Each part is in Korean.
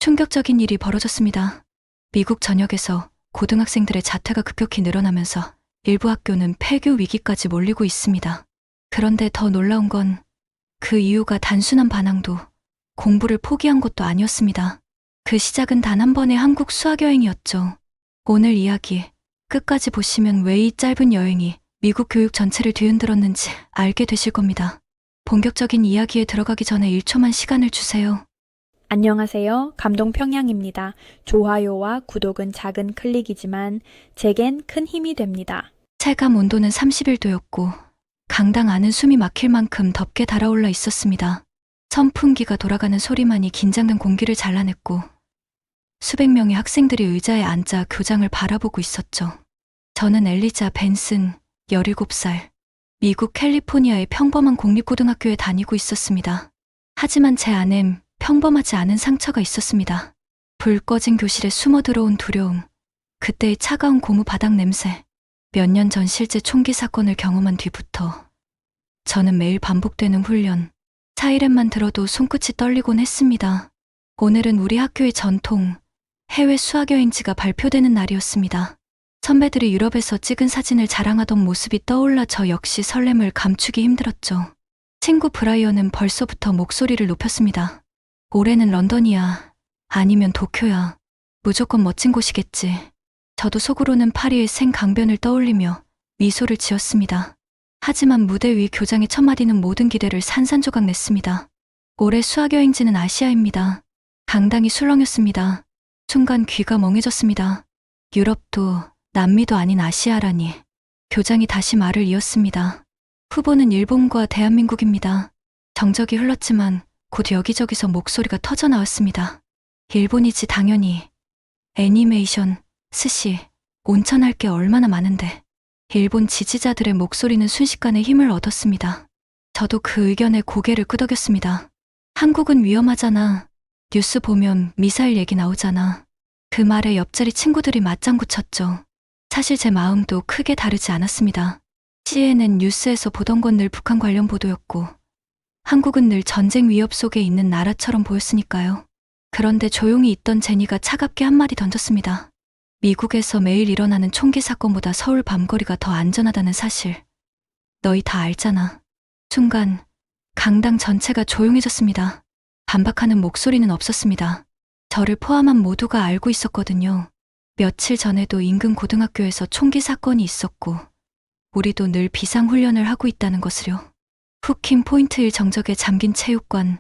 충격적인 일이 벌어졌습니다. 미국 전역에서 고등학생들의 자퇴가 급격히 늘어나면서 일부 학교는 폐교 위기까지 몰리고 있습니다. 그런데 더 놀라운 건 그 이유가 단순한 반항도, 공부를 포기한 것도 아니었습니다. 그 시작은 단 한 번의 한국 수학여행이었죠. 오늘 이야기 끝까지 보시면 왜 이 짧은 여행이 미국 교육 전체를 뒤흔들었는지 알게 되실 겁니다. 본격적인 이야기에 들어가기 전에 1초만 시간을 주세요. 안녕하세요. 감동평양입니다. 좋아요와 구독은 작은 클릭이지만 제겐 큰 힘이 됩니다. 체감 온도는 31도였고 강당 안은 숨이 막힐 만큼 덥게 달아올라 있었습니다. 선풍기가 돌아가는 소리만이 긴장된 공기를 잘라냈고 수백 명의 학생들이 의자에 앉아 교장을 바라보고 있었죠. 저는 엘리자 벤슨, 17살, 미국 캘리포니아의 평범한 공립고등학교에 다니고 있었습니다. 하지만 제 안엔 평범하지 않은 상처가 있었습니다. 불 꺼진 교실에 숨어 들어온 두려움, 그때의 차가운 고무 바닥 냄새, 몇 년 전 실제 총기 사건을 경험한 뒤부터 저는 매일 반복되는 훈련, 사이렌만 들어도 손끝이 떨리곤 했습니다. 오늘은 우리 학교의 전통, 해외 수학여행지가 발표되는 날이었습니다. 선배들이 유럽에서 찍은 사진을 자랑하던 모습이 떠올라 저 역시 설렘을 감추기 힘들었죠. 친구 브라이언은 벌써부터 목소리를 높였습니다. 올해는 런던이야. 아니면 도쿄야. 무조건 멋진 곳이겠지. 저도 속으로는 파리의 생강변을 떠올리며 미소를 지었습니다. 하지만 무대 위 교장의 첫마디는 모든 기대를 산산조각 냈습니다. 올해 수학여행지는 아시아입니다. 강당이 술렁였습니다. 순간 귀가 멍해졌습니다. 유럽도 남미도 아닌 아시아라니. 교장이 다시 말을 이었습니다. 후보는 일본과 대한민국입니다. 정적이 흘렀지만 곧 여기저기서 목소리가 터져 나왔습니다. 일본이지 당연히. 애니메이션, 스시, 온천할 게 얼마나 많은데. 일본 지지자들의 목소리는 순식간에 힘을 얻었습니다. 저도 그 의견에 고개를 끄덕였습니다. 한국은 위험하잖아. 뉴스 보면 미사일 얘기 나오잖아. 그 말에 옆자리 친구들이 맞장구 쳤죠. 사실 제 마음도 크게 다르지 않았습니다. CNN 뉴스에서 보던 건 늘 북한 관련 보도였고 한국은 늘 전쟁 위협 속에 있는 나라처럼 보였으니까요. 그런데 조용히 있던 제니가 차갑게 한마디 던졌습니다. 미국에서 매일 일어나는 총기 사건보다 서울 밤거리가 더 안전하다는 사실. 너희 다 알잖아. 순간 강당 전체가 조용해졌습니다. 반박하는 목소리는 없었습니다. 저를 포함한 모두가 알고 있었거든요. 며칠 전에도 인근 고등학교에서 총기 사건이 있었고 우리도 늘 비상훈련을 하고 있다는 것을요. 후킹 포인트일 정적에 잠긴 체육관,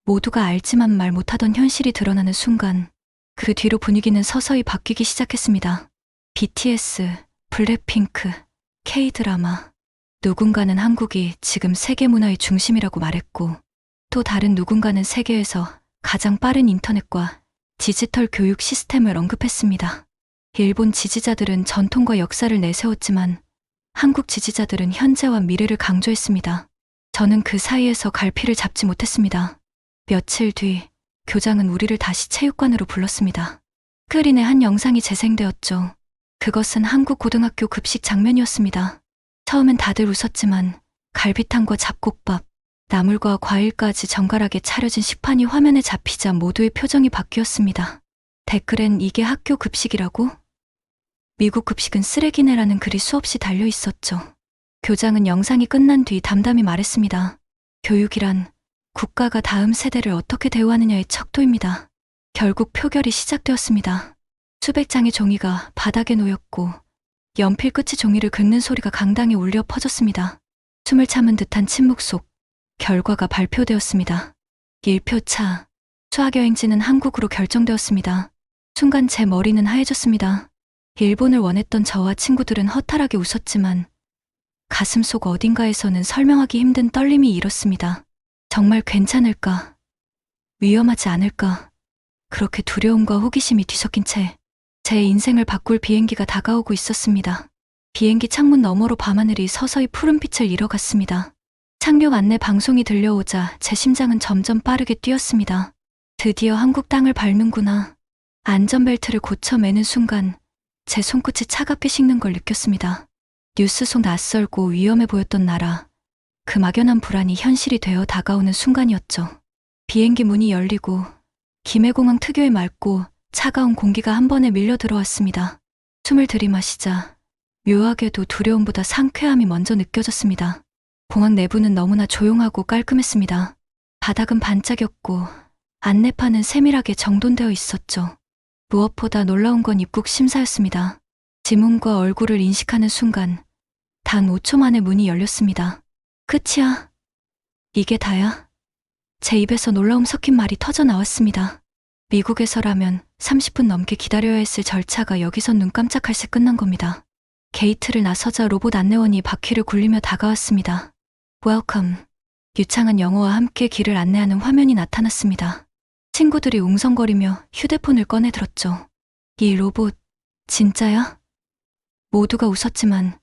모두가 알지만 말 못하던 현실이 드러나는 순간 그 뒤로 분위기는 서서히 바뀌기 시작했습니다. BTS, 블랙핑크, K-드라마. 누군가는 한국이 지금 세계 문화의 중심이라고 말했고 또 다른 누군가는 세계에서 가장 빠른 인터넷과 디지털 교육 시스템을 언급했습니다. 일본 지지자들은 전통과 역사를 내세웠지만 한국 지지자들은 현재와 미래를 강조했습니다. 저는 그 사이에서 갈피를 잡지 못했습니다. 며칠 뒤 교장은 우리를 다시 체육관으로 불렀습니다. 스크린에 한 영상이 재생되었죠. 그것은 한국 고등학교 급식 장면이었습니다. 처음엔 다들 웃었지만 갈비탕과 잡곡밥, 나물과 과일까지 정갈하게 차려진 식판이 화면에 잡히자 모두의 표정이 바뀌었습니다. 댓글엔 이게 학교 급식이라고? 미국 급식은 쓰레기네라는 글이 수없이 달려 있었죠. 교장은 영상이 끝난 뒤 담담히 말했습니다. 교육이란 국가가 다음 세대를 어떻게 대우하느냐의 척도입니다. 결국 표결이 시작되었습니다. 수백 장의 종이가 바닥에 놓였고 연필 끝이 종이를 긁는 소리가 강당에 울려 퍼졌습니다. 숨을 참은 듯한 침묵 속 결과가 발표되었습니다. 1표 차, 수학여행지는 한국으로 결정되었습니다. 순간 제 머리는 하얘졌습니다. 일본을 원했던 저와 친구들은 허탈하게 웃었지만 가슴속 어딘가에서는 설명하기 힘든 떨림이 일었습니다. 정말 괜찮을까? 위험하지 않을까? 그렇게 두려움과 호기심이 뒤섞인 채 제 인생을 바꿀 비행기가 다가오고 있었습니다. 비행기 창문 너머로 밤하늘이 서서히 푸른빛을 잃어갔습니다. 착륙 안내 방송이 들려오자 제 심장은 점점 빠르게 뛰었습니다. 드디어 한국 땅을 밟는구나. 안전벨트를 고쳐 매는 순간 제 손끝이 차갑게 식는 걸 느꼈습니다. 뉴스 속 낯설고 위험해 보였던 나라, 그 막연한 불안이 현실이 되어 다가오는 순간이었죠. 비행기 문이 열리고 김해공항 특유의 맑고 차가운 공기가 한 번에 밀려 들어왔습니다. 숨을 들이마시자 묘하게도 두려움보다 상쾌함이 먼저 느껴졌습니다. 공항 내부는 너무나 조용하고 깔끔했습니다. 바닥은 반짝였고 안내판은 세밀하게 정돈되어 있었죠. 무엇보다 놀라운 건 입국 심사였습니다. 지문과 얼굴을 인식하는 순간 단 5초 만에 문이 열렸습니다. 끝이야. 이게 다야. 제 입에서 놀라움 섞인 말이 터져 나왔습니다. 미국에서라면 30분 넘게 기다려야 했을 절차가 여기선 눈 깜짝할 새 끝난 겁니다. 게이트를 나서자 로봇 안내원이 바퀴를 굴리며 다가왔습니다. Welcome. 유창한 영어와 함께 길을 안내하는 화면이 나타났습니다. 친구들이 웅성거리며 휴대폰을 꺼내들었죠. 이 로봇, 진짜야? 모두가 웃었지만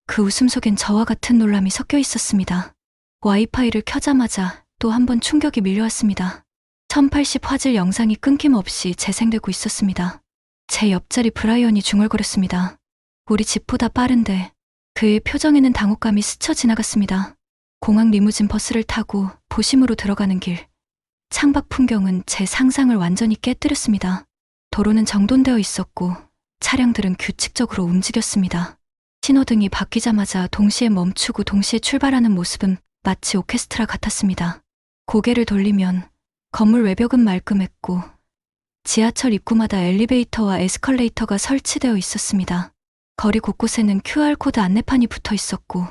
그 웃음 속엔 저와 같은 놀람이 섞여 있었습니다. 와이파이를 켜자마자 또 한 번 충격이 밀려왔습니다. 1080 화질 영상이 끊김없이 재생되고 있었습니다. 제 옆자리 브라이언이 중얼거렸습니다. 우리 집보다 빠른데 그의 표정에는 당혹감이 스쳐 지나갔습니다. 공항 리무진 버스를 타고 도심으로 들어가는 길. 창밖 풍경은 제 상상을 완전히 깨뜨렸습니다. 도로는 정돈되어 있었고 차량들은 규칙적으로 움직였습니다. 신호등이 바뀌자마자 동시에 멈추고 동시에 출발하는 모습은 마치 오케스트라 같았습니다. 고개를 돌리면 건물 외벽은 말끔했고 지하철 입구마다 엘리베이터와 에스컬레이터가 설치되어 있었습니다. 거리 곳곳에는 QR코드 안내판이 붙어 있었고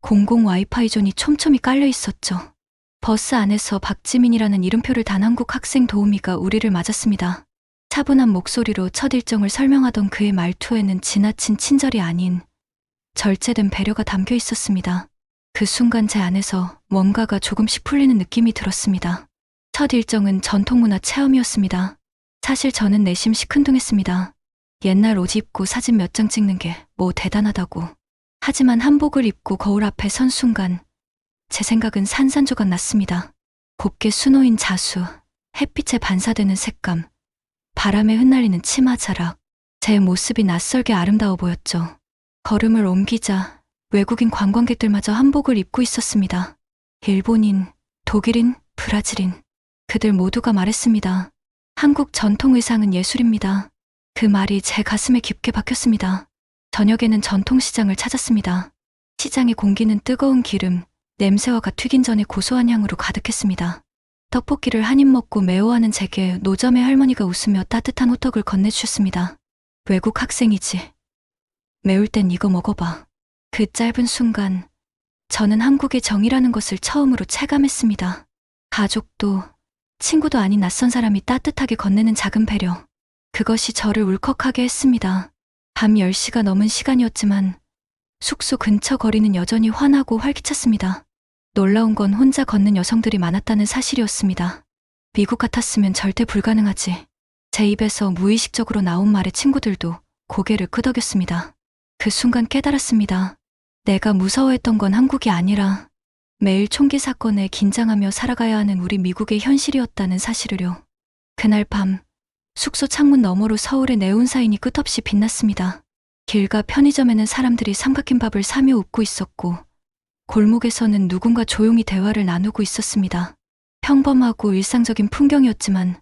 공공 와이파이 존이 촘촘히 깔려 있었죠. 버스 안에서 박지민이라는 이름표를 단 한국 학생 도우미가 우리를 맞았습니다. 차분한 목소리로 첫 일정을 설명하던 그의 말투에는 지나친 친절이 아닌 절제된 배려가 담겨 있었습니다. 그 순간 제 안에서 뭔가가 조금씩 풀리는 느낌이 들었습니다. 첫 일정은 전통문화 체험이었습니다. 사실 저는 내심 시큰둥했습니다. 옛날 옷 입고 사진 몇 장 찍는 게 뭐 대단하다고. 하지만 한복을 입고 거울 앞에 선 순간 제 생각은 산산조각 났습니다. 곱게 수놓인 자수, 햇빛에 반사되는 색감, 바람에 흩날리는 치마 자락, 제 모습이 낯설게 아름다워 보였죠. 걸음을 옮기자 외국인 관광객들마저 한복을 입고 있었습니다. 일본인, 독일인, 브라질인, 그들 모두가 말했습니다. 한국 전통 의상은 예술입니다. 그 말이 제 가슴에 깊게 박혔습니다. 저녁에는 전통시장을 찾았습니다. 시장의 공기는 뜨거운 기름, 냄새와 갓 튀긴 전의 고소한 향으로 가득했습니다. 떡볶이를 한 입 먹고 매워하는 제게 노점의 할머니가 웃으며 따뜻한 호떡을 건네주셨습니다. 외국 학생이지. 매울 땐 이거 먹어봐. 그 짧은 순간 저는 한국의 정이라는 것을 처음으로 체감했습니다. 가족도 친구도 아닌 낯선 사람이 따뜻하게 건네는 작은 배려. 그것이 저를 울컥하게 했습니다. 밤 10시가 넘은 시간이었지만 숙소 근처 거리는 여전히 환하고 활기찼습니다. 놀라운 건 혼자 걷는 여성들이 많았다는 사실이었습니다. 미국 같았으면 절대 불가능하지. 제 입에서 무의식적으로 나온 말에 친구들도 고개를 끄덕였습니다. 그 순간 깨달았습니다. 내가 무서워했던 건 한국이 아니라 매일 총기 사건에 긴장하며 살아가야 하는 우리 미국의 현실이었다는 사실을요. 그날 밤 숙소 창문 너머로 서울의 네온사인이 끝없이 빛났습니다. 길과 편의점에는 사람들이 삼각김밥을 사며 웃고 있었고 골목에서는 누군가 조용히 대화를 나누고 있었습니다. 평범하고 일상적인 풍경이었지만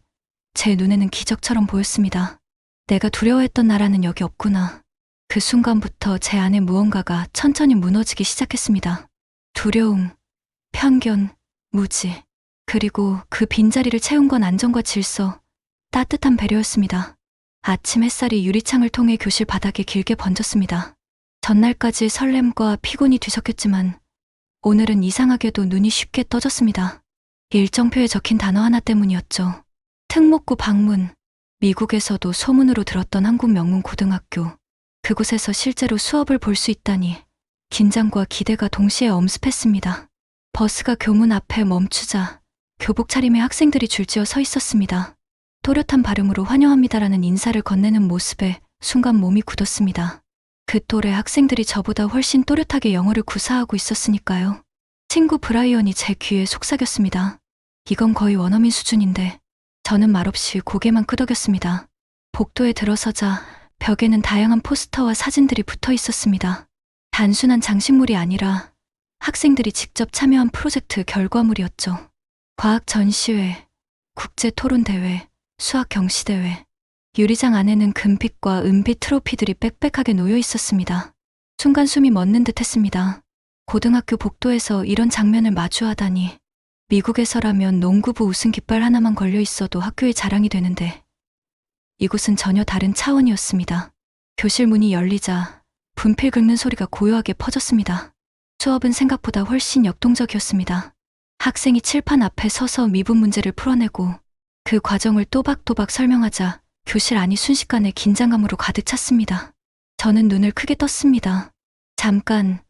제 눈에는 기적처럼 보였습니다. 내가 두려워했던 나라는 여기 없구나. 그 순간부터 제 안에 무언가가 천천히 무너지기 시작했습니다. 두려움, 편견, 무지, 그리고 그 빈자리를 채운 건 안정과 질서, 따뜻한 배려였습니다. 아침 햇살이 유리창을 통해 교실 바닥에 길게 번졌습니다. 전날까지 설렘과 피곤이 뒤섞였지만 오늘은 이상하게도 눈이 쉽게 떠졌습니다. 일정표에 적힌 단어 하나 때문이었죠. 특목고 방문. 미국에서도 소문으로 들었던 한국 명문 고등학교. 그곳에서 실제로 수업을 볼 수 있다니 긴장과 기대가 동시에 엄습했습니다. 버스가 교문 앞에 멈추자 교복 차림의 학생들이 줄지어 서 있었습니다. 또렷한 발음으로 환영합니다라는 인사를 건네는 모습에 순간 몸이 굳었습니다. 그 또래 학생들이 저보다 훨씬 또렷하게 영어를 구사하고 있었으니까요. 친구 브라이언이 제 귀에 속삭였습니다. 이건 거의 원어민 수준인데 저는 말없이 고개만 끄덕였습니다. 복도에 들어서자 벽에는 다양한 포스터와 사진들이 붙어 있었습니다. 단순한 장식물이 아니라 학생들이 직접 참여한 프로젝트 결과물이었죠. 과학 전시회, 국제 토론 대회, 수학 경시대회. 유리장 안에는 금빛과 은빛 트로피들이 빽빽하게 놓여 있었습니다. 순간 숨이 멎는 듯 했습니다. 고등학교 복도에서 이런 장면을 마주하다니. 미국에서라면 농구부 우승 깃발 하나만 걸려 있어도 학교의 자랑이 되는데 이곳은 전혀 다른 차원이었습니다. 교실 문이 열리자 분필 긁는 소리가 고요하게 퍼졌습니다. 수업은 생각보다 훨씬 역동적이었습니다. 학생이 칠판 앞에 서서 미분 문제를 풀어내고 그 과정을 또박또박 설명하자 교실 안이 순식간에 긴장감으로 가득 찼습니다. 저는 눈을 크게 떴습니다. 잠깐,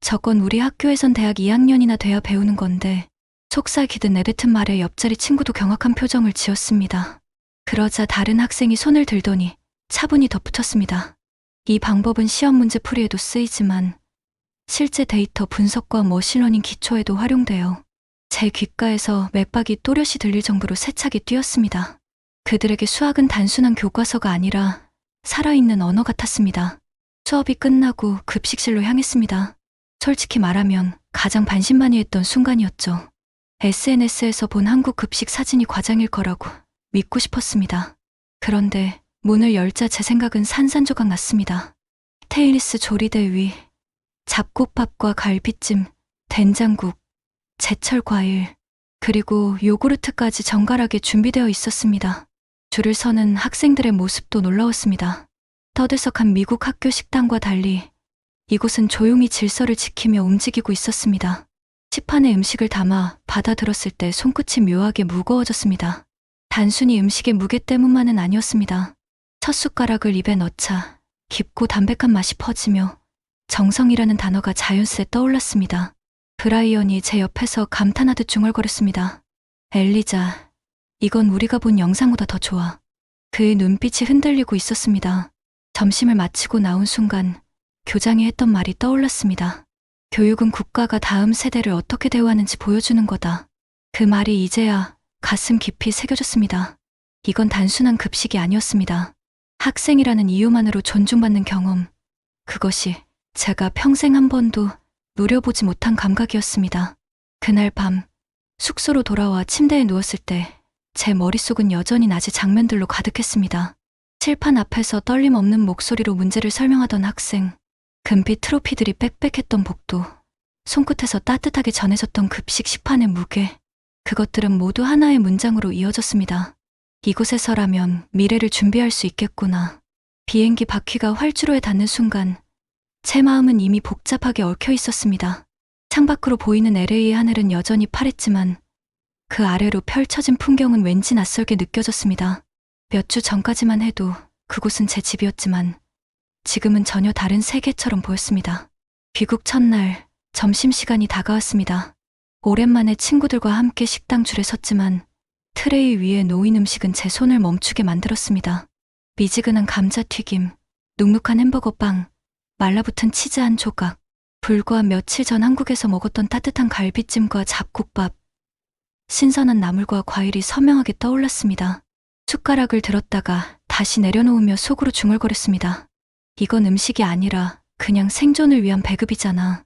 저건 우리 학교에선 대학 2학년이나 돼야 배우는 건데 속삭이듯 내뱉은 말에 옆자리 친구도 경악한 표정을 지었습니다. 그러자 다른 학생이 손을 들더니 차분히 덧붙였습니다. 이 방법은 시험 문제 풀이에도 쓰이지만 실제 데이터 분석과 머신러닝 기초에도 활용돼요. 제 귓가에서 맥박이 또렷이 들릴 정도로 세차게 뛰었습니다. 그들에게 수학은 단순한 교과서가 아니라 살아있는 언어 같았습니다. 수업이 끝나고 급식실로 향했습니다. 솔직히 말하면 가장 반신반의했던 순간이었죠. SNS에서 본 한국 급식 사진이 과장일 거라고 믿고 싶었습니다. 그런데 문을 열자 제 생각은 산산조각 났습니다. 테일리스 조리대 위, 잡곡밥과 갈비찜, 된장국, 제철 과일, 그리고 요구르트까지 정갈하게 준비되어 있었습니다. 줄을 서는 학생들의 모습도 놀라웠습니다. 떠들썩한 미국 학교 식당과 달리 이곳은 조용히 질서를 지키며 움직이고 있었습니다. 식판에 음식을 담아 받아들었을 때 손끝이 묘하게 무거워졌습니다. 단순히 음식의 무게 때문만은 아니었습니다. 첫 숟가락을 입에 넣자 깊고 담백한 맛이 퍼지며 정성이라는 단어가 자연스레 떠올랐습니다. 브라이언이 제 옆에서 감탄하듯 중얼거렸습니다. 엘리자, 이건 우리가 본 영상보다 더 좋아. 그의 눈빛이 흔들리고 있었습니다. 점심을 마치고 나온 순간 교장이 했던 말이 떠올랐습니다. 교육은 국가가 다음 세대를 어떻게 대우하는지 보여주는 거다. 그 말이 이제야 가슴 깊이 새겨졌습니다. 이건 단순한 급식이 아니었습니다. 학생이라는 이유만으로 존중받는 경험. 그것이 제가 평생 한 번도 누려보지 못한 감각이었습니다. 그날 밤 숙소로 돌아와 침대에 누웠을 때 제 머릿속은 여전히 낮의 장면들로 가득했습니다. 칠판 앞에서 떨림 없는 목소리로 문제를 설명하던 학생, 금빛 트로피들이 빽빽했던 복도, 손끝에서 따뜻하게 전해졌던 급식 식판의 무게, 그것들은 모두 하나의 문장으로 이어졌습니다. 이곳에서라면 미래를 준비할 수 있겠구나. 비행기 바퀴가 활주로에 닿는 순간 제 마음은 이미 복잡하게 얽혀 있었습니다. 창밖으로 보이는 LA의 하늘은 여전히 파랬지만 그 아래로 펼쳐진 풍경은 왠지 낯설게 느껴졌습니다. 몇 주 전까지만 해도 그곳은 제 집이었지만 지금은 전혀 다른 세계처럼 보였습니다. 귀국 첫날 점심시간이 다가왔습니다. 오랜만에 친구들과 함께 식당 줄에 섰지만 트레이 위에 놓인 음식은 제 손을 멈추게 만들었습니다. 미지근한 감자튀김, 눅눅한 햄버거 빵, 말라붙은 치즈 한 조각, 불과 며칠 전 한국에서 먹었던 따뜻한 갈비찜과 잡곡밥, 신선한 나물과 과일이 선명하게 떠올랐습니다. 숟가락을 들었다가 다시 내려놓으며 속으로 중얼거렸습니다. 이건 음식이 아니라 그냥 생존을 위한 배급이잖아.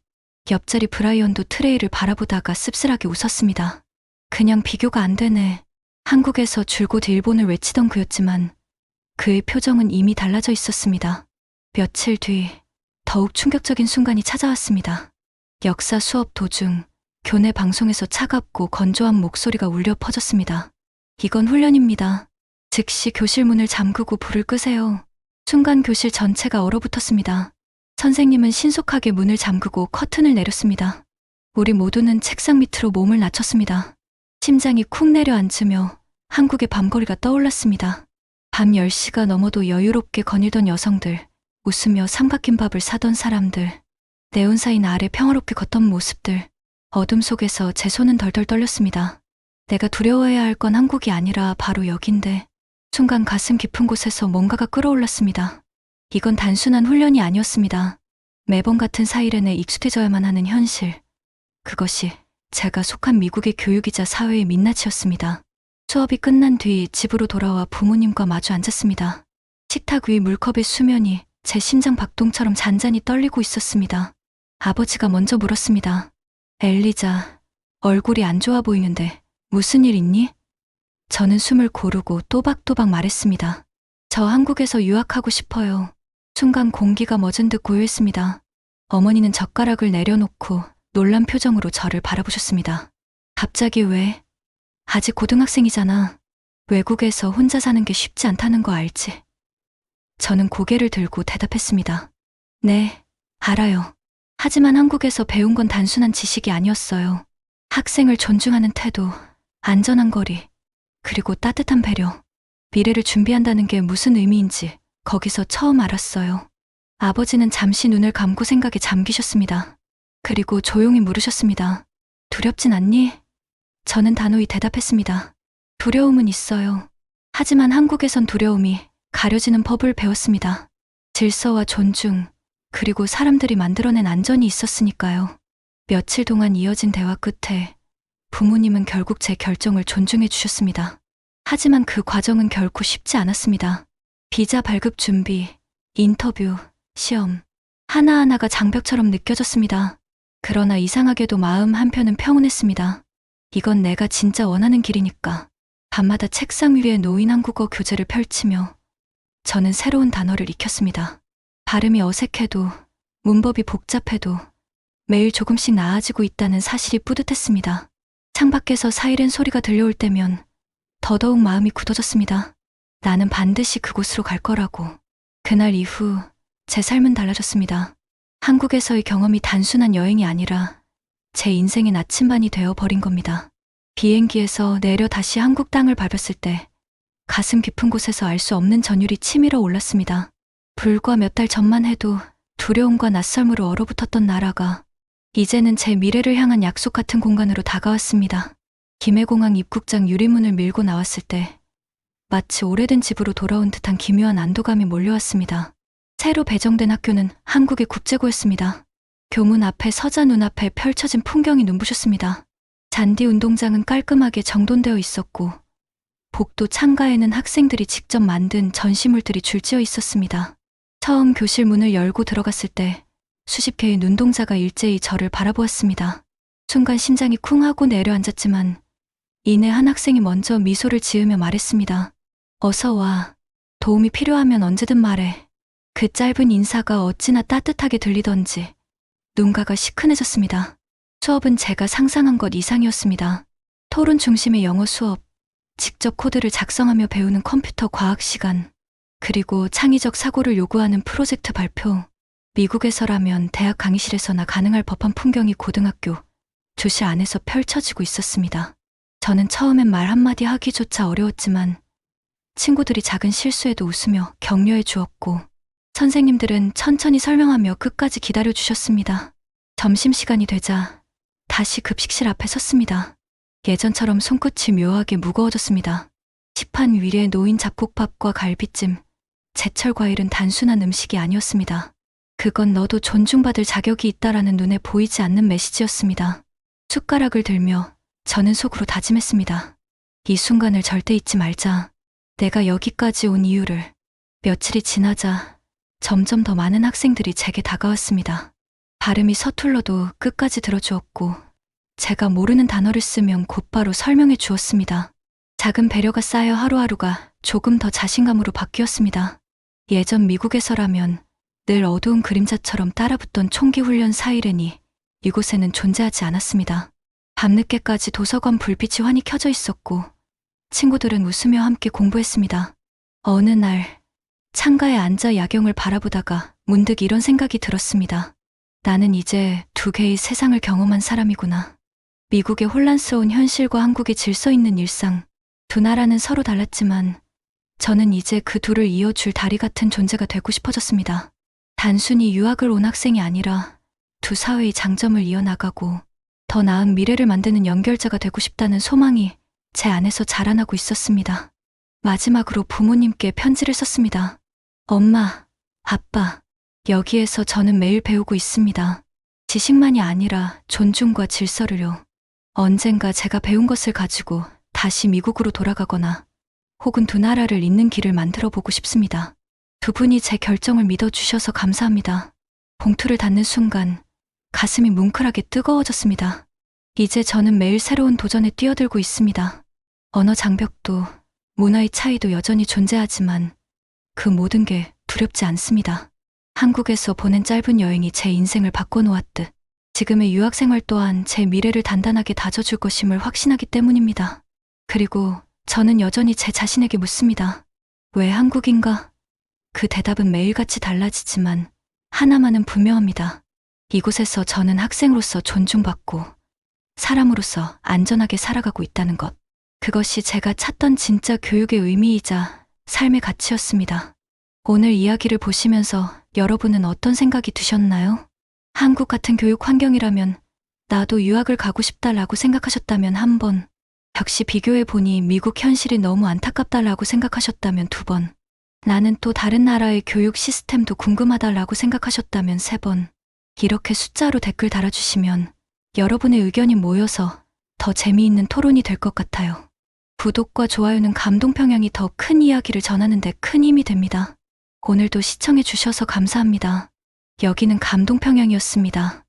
옆자리 브라이언도 트레이를 바라보다가 씁쓸하게 웃었습니다. 그냥 비교가 안 되네. 한국에서 줄곧 일본을 외치던 그였지만 그의 표정은 이미 달라져 있었습니다. 며칠 뒤 더욱 충격적인 순간이 찾아왔습니다. 역사 수업 도중 교내 방송에서 차갑고 건조한 목소리가 울려 퍼졌습니다. 이건 훈련입니다. 즉시 교실 문을 잠그고 불을 끄세요. 순간 교실 전체가 얼어붙었습니다. 선생님은 신속하게 문을 잠그고 커튼을 내렸습니다. 우리 모두는 책상 밑으로 몸을 낮췄습니다. 심장이 쿵 내려앉으며 한국의 밤거리가 떠올랐습니다. 밤 10시가 넘어도 여유롭게 거닐던 여성들, 웃으며 삼각김밥을 사던 사람들, 네온사인 아래 평화롭게 걷던 모습들, 어둠 속에서 제 손은 덜덜 떨렸습니다. 내가 두려워해야 할 건 한국이 아니라 바로 여긴데 순간 가슴 깊은 곳에서 뭔가가 끌어올랐습니다. 이건 단순한 훈련이 아니었습니다. 매번 같은 사이렌에 익숙해져야만 하는 현실. 그것이 제가 속한 미국의 교육이자 사회의 민낯이었습니다. 수업이 끝난 뒤 집으로 돌아와 부모님과 마주 앉았습니다. 식탁 위 물컵의 수면이 제 심장 박동처럼 잔잔히 떨리고 있었습니다. 아버지가 먼저 물었습니다. 엘리자, 얼굴이 안 좋아 보이는데 무슨 일 있니? 저는 숨을 고르고 또박또박 말했습니다. 저 한국에서 유학하고 싶어요. 순간 공기가 멎은 듯 고요했습니다. 어머니는 젓가락을 내려놓고 놀란 표정으로 저를 바라보셨습니다. 갑자기 왜? 아직 고등학생이잖아. 외국에서 혼자 사는 게 쉽지 않다는 거 알지? 저는 고개를 들고 대답했습니다. 네, 알아요. 하지만 한국에서 배운 건 단순한 지식이 아니었어요. 학생을 존중하는 태도, 안전한 거리, 그리고 따뜻한 배려. 미래를 준비한다는 게 무슨 의미인지 거기서 처음 알았어요. 아버지는 잠시 눈을 감고 생각에 잠기셨습니다. 그리고 조용히 물으셨습니다. 두렵진 않니? 저는 단호히 대답했습니다. 두려움은 있어요. 하지만 한국에선 두려움이 가려지는 법을 배웠습니다. 질서와 존중, 그리고 사람들이 만들어낸 안전이 있었으니까요. 며칠 동안 이어진 대화 끝에 부모님은 결국 제 결정을 존중해 주셨습니다. 하지만 그 과정은 결코 쉽지 않았습니다. 비자 발급 준비, 인터뷰, 시험, 하나하나가 장벽처럼 느껴졌습니다. 그러나 이상하게도 마음 한편은 평온했습니다. 이건 내가 진짜 원하는 길이니까. 밤마다 책상 위에 놓인 한국어 교재를 펼치며 저는 새로운 단어를 익혔습니다. 발음이 어색해도, 문법이 복잡해도 매일 조금씩 나아지고 있다는 사실이 뿌듯했습니다. 창밖에서 사이렌 소리가 들려올 때면 더더욱 마음이 굳어졌습니다. 나는 반드시 그곳으로 갈 거라고. 그날 이후 제 삶은 달라졌습니다. 한국에서의 경험이 단순한 여행이 아니라 제 인생의 나침반이 되어버린 겁니다. 비행기에서 내려 다시 한국 땅을 밟았을 때 가슴 깊은 곳에서 알 수 없는 전율이 치밀어 올랐습니다. 불과 몇 달 전만 해도 두려움과 낯설므로 얼어붙었던 나라가 이제는 제 미래를 향한 약속 같은 공간으로 다가왔습니다. 김해공항 입국장 유리문을 밀고 나왔을 때 마치 오래된 집으로 돌아온 듯한 기묘한 안도감이 몰려왔습니다. 새로 배정된 학교는 한국의 국제고였습니다. 교문 앞에 서자 눈앞에 펼쳐진 풍경이 눈부셨습니다. 잔디 운동장은 깔끔하게 정돈되어 있었고 복도 창가에는 학생들이 직접 만든 전시물들이 줄지어 있었습니다. 처음 교실 문을 열고 들어갔을 때 수십 개의 눈동자가 일제히 저를 바라보았습니다. 순간 심장이 쿵 하고 내려앉았지만 이내 한 학생이 먼저 미소를 지으며 말했습니다. 어서 와. 도움이 필요하면 언제든 말해. 그 짧은 인사가 어찌나 따뜻하게 들리던지 눈가가 시큰해졌습니다. 수업은 제가 상상한 것 이상이었습니다. 토론 중심의 영어 수업, 직접 코드를 작성하며 배우는 컴퓨터 과학 시간, 그리고 창의적 사고를 요구하는 프로젝트 발표. 미국에서라면 대학 강의실에서나 가능할 법한 풍경이 고등학교 교실 안에서 펼쳐지고 있었습니다. 저는 처음엔 말 한마디 하기조차 어려웠지만 친구들이 작은 실수에도 웃으며 격려해 주었고 선생님들은 천천히 설명하며 끝까지 기다려 주셨습니다. 점심시간이 되자 다시 급식실 앞에 섰습니다. 예전처럼 손끝이 묘하게 무거워졌습니다. 식판 위에 놓인 잡곡밥과 갈비찜, 제철 과일은 단순한 음식이 아니었습니다. 그건 너도 존중받을 자격이 있다라는 눈에 보이지 않는 메시지였습니다. 숟가락을 들며 저는 속으로 다짐했습니다. 이 순간을 절대 잊지 말자. 내가 여기까지 온 이유를. 며칠이 지나자 점점 더 많은 학생들이 제게 다가왔습니다. 발음이 서툴러도 끝까지 들어주었고 제가 모르는 단어를 쓰면 곧바로 설명해 주었습니다. 작은 배려가 쌓여 하루하루가 조금 더 자신감으로 바뀌었습니다. 예전 미국에서라면 늘 어두운 그림자처럼 따라붙던 총기 훈련 사이렌이 이곳에는 존재하지 않았습니다. 밤늦게까지 도서관 불빛이 환히 켜져 있었고 친구들은 웃으며 함께 공부했습니다. 어느 날 창가에 앉아 야경을 바라보다가 문득 이런 생각이 들었습니다. 나는 이제 두 개의 세상을 경험한 사람이구나. 미국의 혼란스러운 현실과 한국의 질서 있는 일상. 두 나라는 서로 달랐지만 저는 이제 그 둘을 이어줄 다리 같은 존재가 되고 싶어졌습니다. 단순히 유학을 온 학생이 아니라 두 사회의 장점을 이어나가고 더 나은 미래를 만드는 연결자가 되고 싶다는 소망이 제 안에서 자라나고 있었습니다. 마지막으로 부모님께 편지를 썼습니다. 엄마, 아빠, 여기에서 저는 매일 배우고 있습니다. 지식만이 아니라 존중과 질서를요. 언젠가 제가 배운 것을 가지고 다시 미국으로 돌아가거나 혹은 두 나라를 잇는 길을 만들어 보고 싶습니다. 두 분이 제 결정을 믿어주셔서 감사합니다. 봉투를 닫는 순간 가슴이 뭉클하게 뜨거워졌습니다. 이제 저는 매일 새로운 도전에 뛰어들고 있습니다. 언어 장벽도 문화의 차이도 여전히 존재하지만 그 모든 게 두렵지 않습니다. 한국에서 보낸 짧은 여행이 제 인생을 바꿔놓았듯 지금의 유학 생활 또한 제 미래를 단단하게 다져줄 것임을 확신하기 때문입니다. 그리고 저는 여전히 제 자신에게 묻습니다. 왜 한국인가? 그 대답은 매일같이 달라지지만 하나만은 분명합니다. 이곳에서 저는 학생으로서 존중받고 사람으로서 안전하게 살아가고 있다는 것. 그것이 제가 찾던 진짜 교육의 의미이자 삶의 가치였습니다. 오늘 이야기를 보시면서 여러분은 어떤 생각이 드셨나요? 한국 같은 교육 환경이라면 나도 유학을 가고 싶다라고 생각하셨다면 한 번, 역시 비교해보니 미국 현실이 너무 안타깝다라고 생각하셨다면 두 번, 나는 또 다른 나라의 교육 시스템도 궁금하다라고 생각하셨다면 세 번, 이렇게 숫자로 댓글 달아주시면 여러분의 의견이 모여서 더 재미있는 토론이 될 것 같아요. 구독과 좋아요는 감동평양이 더 큰 이야기를 전하는 데 큰 힘이 됩니다. 오늘도 시청해 주셔서 감사합니다. 여기는 감동평양이었습니다.